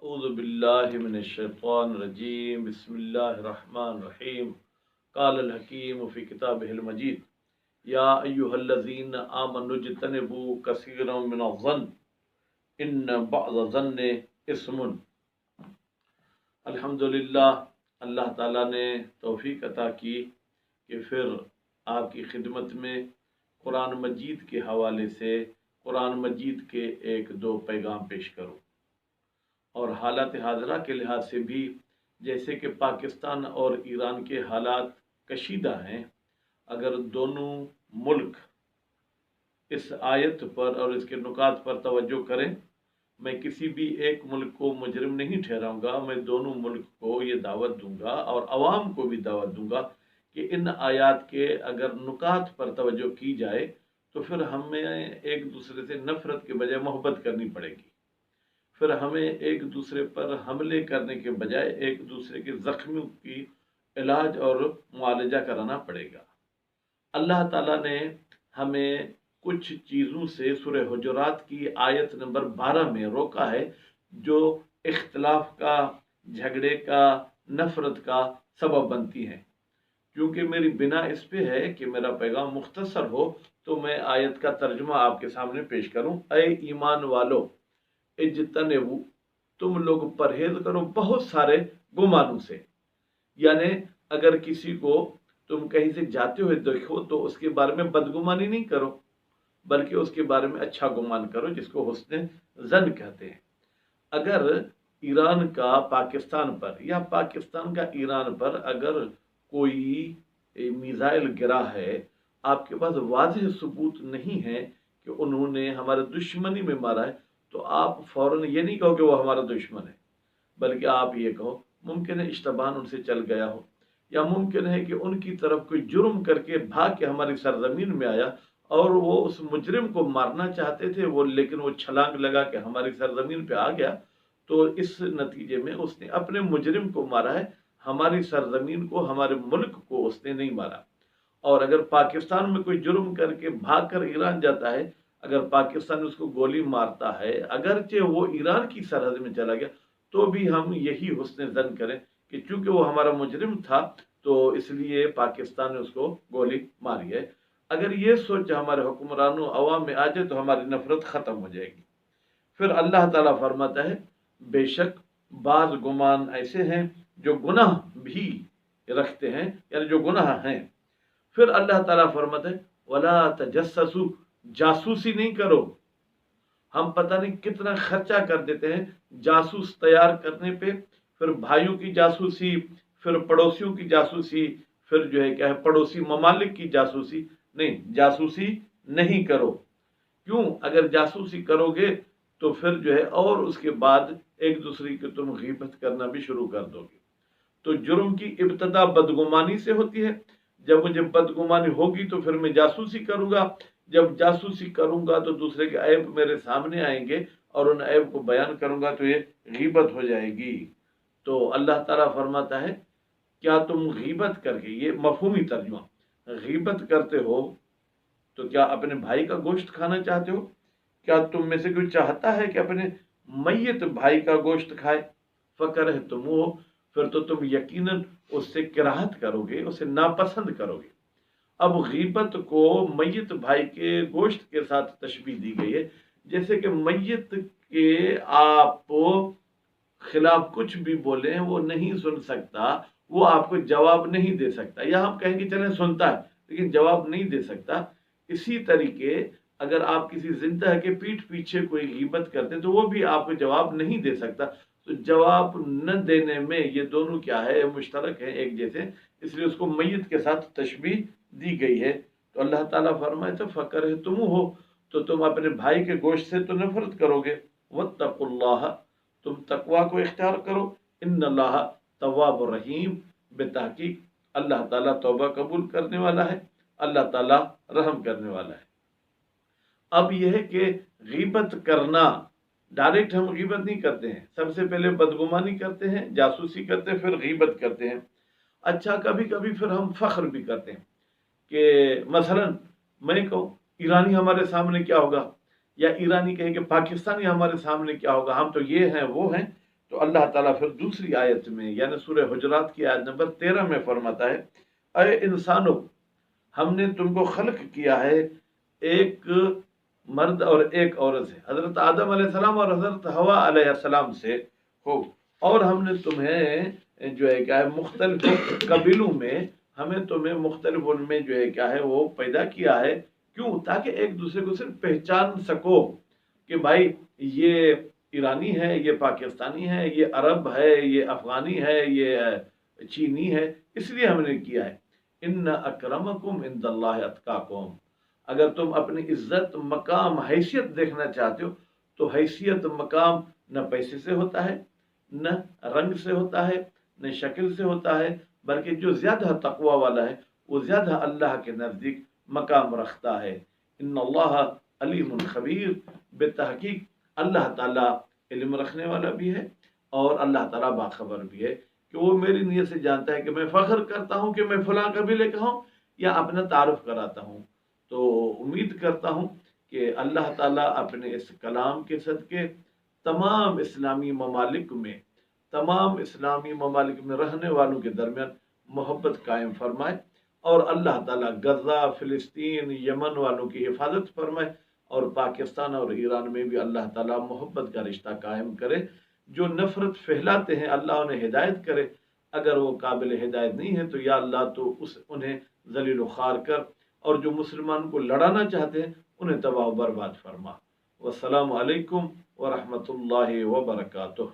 अऊज़ु बिल्लाहि मिनश्शैतानिर्रजीम बिस्मिल्लाहिर्रहमानिर्रहीम क़ालल हकीम फ़ी किताबिहिल मजीद या अय्युहल्लज़ीना आमनुज्तनिबू कसीरम मिनज़्ज़न्न इन्न बअज़-ज़न्नि इस्मुन। अल्हम्दुलिल्लाह, अल्लाह ताला ने तौफ़ीक अता की कि फिर आपकी खिदमत में कुरान मजीद के हवाले से कुरान मजीद के एक दो पैगाम पेश करूँ। और हालात हाज़रा के लिहाज से भी, जैसे कि पाकिस्तान और ईरान के हालात कशीदा हैं, अगर दोनों मुल्क इस आयत पर और इसके नुकात पर तवज्जो करें, मैं किसी भी एक मुल्क को मुजरिम नहीं ठहराऊंगा। मैं दोनों मुल्क को ये दावत दूंगा और अवाम को भी दावत दूंगा कि इन आयात के अगर नुकात पर तवज्जो की जाए तो फिर हमें एक दूसरे से नफ़रत के बजाय मोहब्बत करनी पड़ेगी। फिर हमें एक दूसरे पर हमले करने के बजाय एक दूसरे के ज़ख्मों की इलाज और मुआलजा कराना पड़ेगा। अल्लाह ताला ने हमें कुछ चीज़ों से सूरह हुजुरात की आयत नंबर 12 में रोका है, जो इख्तिलाफ का, झगड़े का, नफ़रत का सबब बनती हैं। क्योंकि मेरी बिना इस पे है कि मेरा पैगाम मुख्तसर हो, तो मैं आयत का तर्जुमा आपके सामने पेश करूं। ऐ ईमान वालो इज्तनिबू, तुम लोग परहेज करो बहुत सारे गुमानों से। यानी अगर किसी को तुम कहीं से जाते हुए देखो तो उसके बारे में बदगुमानी नहीं करो, बल्कि उसके बारे में अच्छा गुमान करो, जिसको हुस्न ज़न कहते हैं। अगर ईरान का पाकिस्तान पर या पाकिस्तान का ईरान पर अगर कोई मिसाइल गिरा है, आपके पास वाज़ेह सबूत नहीं है कि उन्होंने हमारे दुश्मनी में मारा है, तो आप फौरन ये नहीं कहो कि वो हमारा दुश्मन है, बल्कि आप ये कहो मुमकिन है इश्तबान उनसे चल गया हो, या मुमकिन है कि उनकी तरफ कोई जुर्म करके भाग के हमारी सरजमीन में आया और वो उस मुजरिम को मारना चाहते थे, वो लेकिन वो छलांग लगा के हमारी सरजमीन पे आ गया, तो इस नतीजे में उसने अपने मुजरिम को मारा है, हमारी सरजमीन को, हमारे मुल्क को उसने नहीं मारा। और अगर पाकिस्तान में कोई जुर्म करके भाग कर ईरान जाता है, अगर पाकिस्तान उसको गोली मारता है, अगरचे वो ईरान की सरहद में चला गया, तो भी हम यही हुस्न ज़न करें कि चूंकि वो हमारा मुजरिम था तो इसलिए पाकिस्तान ने उसको गोली मारी है। अगर ये सोच हमारे हुक्मरानों अवाम में आ जाए तो हमारी नफरत ख़त्म हो जाएगी। फिर अल्लाह ताला फरमाता है, बेशक बाज़ गुमान ऐसे हैं जो गुनाह भी रखते हैं, यानी जो गुनाह हैं। फिर अल्लाह ताला फरमाता है, वला तजस्ससु, जासूसी नहीं करो। हम पता नहीं कितना खर्चा कर देते हैं जासूस तैयार करने पे, फिर भाइयों की जासूसी, फिर पड़ोसियों की जासूसी, फिर जो है क्या है पड़ोसी ममालिक की जासूसी। नहीं, जासूसी नहीं करो। क्यों? अगर जासूसी करोगे तो फिर जो है और उसके बाद एक दूसरे की तुम गीबत करना भी शुरू कर दोगे। तो जुर्म की इब्तदा बदगुमानी से होती है। जब मुझे बदगुमानी होगी तो फिर मैं जासूसी करूंगा। जब जासूसी करूंगा तो दूसरे के ऐब मेरे सामने आएंगे और उन ऐब को बयान करूंगा तो ये गीबत हो जाएगी। तो अल्लाह ताला फरमाता है, क्या तुम गीबत करके, ये मफहूमी तर्जुमा, गीबत करते हो तो क्या अपने भाई का गोश्त खाना चाहते हो? क्या तुम में से कोई चाहता है कि अपने मैयत भाई का गोश्त खाए? फकर है तुम वो, फिर तो तुम यकीनन उससे किराहत करोगे, उसे नापसंद करोगे। अब गीबत को मैयत भाई के गोश्त के साथ तशबीह दी गई है, जैसे कि मैयत के आप खिलाफ कुछ भी बोले वो नहीं सुन सकता, वो आपको जवाब नहीं दे सकता, या हम कहेंगे चलें सुनता है लेकिन जवाब नहीं दे सकता। इसी तरीके अगर आप किसी जिंदा के पीठ पीछे कोई गीबत करते तो वो भी आपको जवाब नहीं दे सकता। तो जवाब न देने में ये दोनों क्या है, मुश्तरक है, एक जैसे, इसलिए उसको मैयत के साथ तशबीह दी गई है। तो अल्लाह ताला फरमाए तो फकर है तुम हो, तो तुम अपने भाई के गोश्त से तो नफरत करोगे। वत्तकुल्लाह, तुम तकवा को इख्तियार करो। इन्नल्लाह तव्वाबुर रहीम, बेतहकीक अल्लाह ताला तौबा कबूल करने वाला है, अल्लाह ताला रहम करने वाला है। अब यह है कि गीबत करना, डायरेक्ट हम गीबत नहीं करते हैं, सबसे पहले बदगुमानी करते हैं, जासूसी करते हैं, फिर गीबत करते हैं। अच्छा, कभी कभी फिर हम फख्र भी करते हैं कि मसलन मैं कहूँ ईरानी हमारे सामने क्या होगा, या ईरानी कहे कि पाकिस्तानी हमारे सामने क्या होगा, हम तो ये हैं वो हैं। تو اللہ تعالیٰ پھر دوسری آیت میں یعنی سورہ حجرات کی آیت نمبر 13 میں فرماتا ہے، اے انسانوں، ہم نے تم کو خلق کیا ہے ایک مرد اور ایک عورت سے، حضرت آدم علیہ السلام اور حضرت حوا علیہ السلام سے ہو، اور ہم نے تمہیں جو ہے کیا ہے مختلف قبیلوں میں ہمیں تمہیں مختلف ان میں جو ہے کیا ہے وہ پیدا کیا ہے، کیوں؟ تاکہ ایک دوسرے کو صرف پہچان سکو کہ بھائی یہ ایرانی ہے، یہ پاکستانی ہے، یہ عرب ہے، یہ افغانی ہے، یہ چینی ہے، اس لیے ہم نے کیا ہے۔ ان اکرمکم عند اللہ اتقاکم، اگر تم اپنی عزت، مقام، حیثیت دیکھنا چاہتے ہو تو حیثیت، مقام نہ پیسے سے ہوتا ہے، نہ رنگ سے ہوتا ہے، نہ شکل سے ہوتا ہے، بلکہ جو زیادہ تقوی والا ہے وہ زیادہ اللہ کے نزدیک مقام رکھتا ہے۔ ان اللہ علیم خبیر، بے تحقیق اللہ تعالیٰ علم رکھنے والا بھی ہے اور اللہ تعالیٰ باخبر بھی ہے کہ وہ میری نیت سے جانتا ہے کہ میں فخر کرتا ہوں کہ میں فلاں قبیلے کا ہوں یا اپنا تعارف کراتا ہوں۔ تو امید کرتا ہوں کہ اللہ تعالیٰ اپنے اس کلام کے صدقے تمام اسلامی ممالک میں رہنے والوں کے درمیان محبت قائم فرمائے، اور اللہ تعالیٰ غزہ، فلسطین، یمن والوں کی حفاظت فرمائے، اور پاکستان اور ایران میں بھی اللہ تعالیٰ محبت کا رشتہ قائم کرے۔ جو نفرت پھیلاتے ہیں اللہ انہیں ہدایت کرے، اگر وہ قابل ہدایت نہیں ہے تو یا اللہ تو انہیں ذلیل و خوار کر، اور جو مسلمان کو لڑانا چاہتے ہیں انہیں تباہ و برباد فرما۔ والسلام علیکم ورحمۃ اللہ وبرکاتہ۔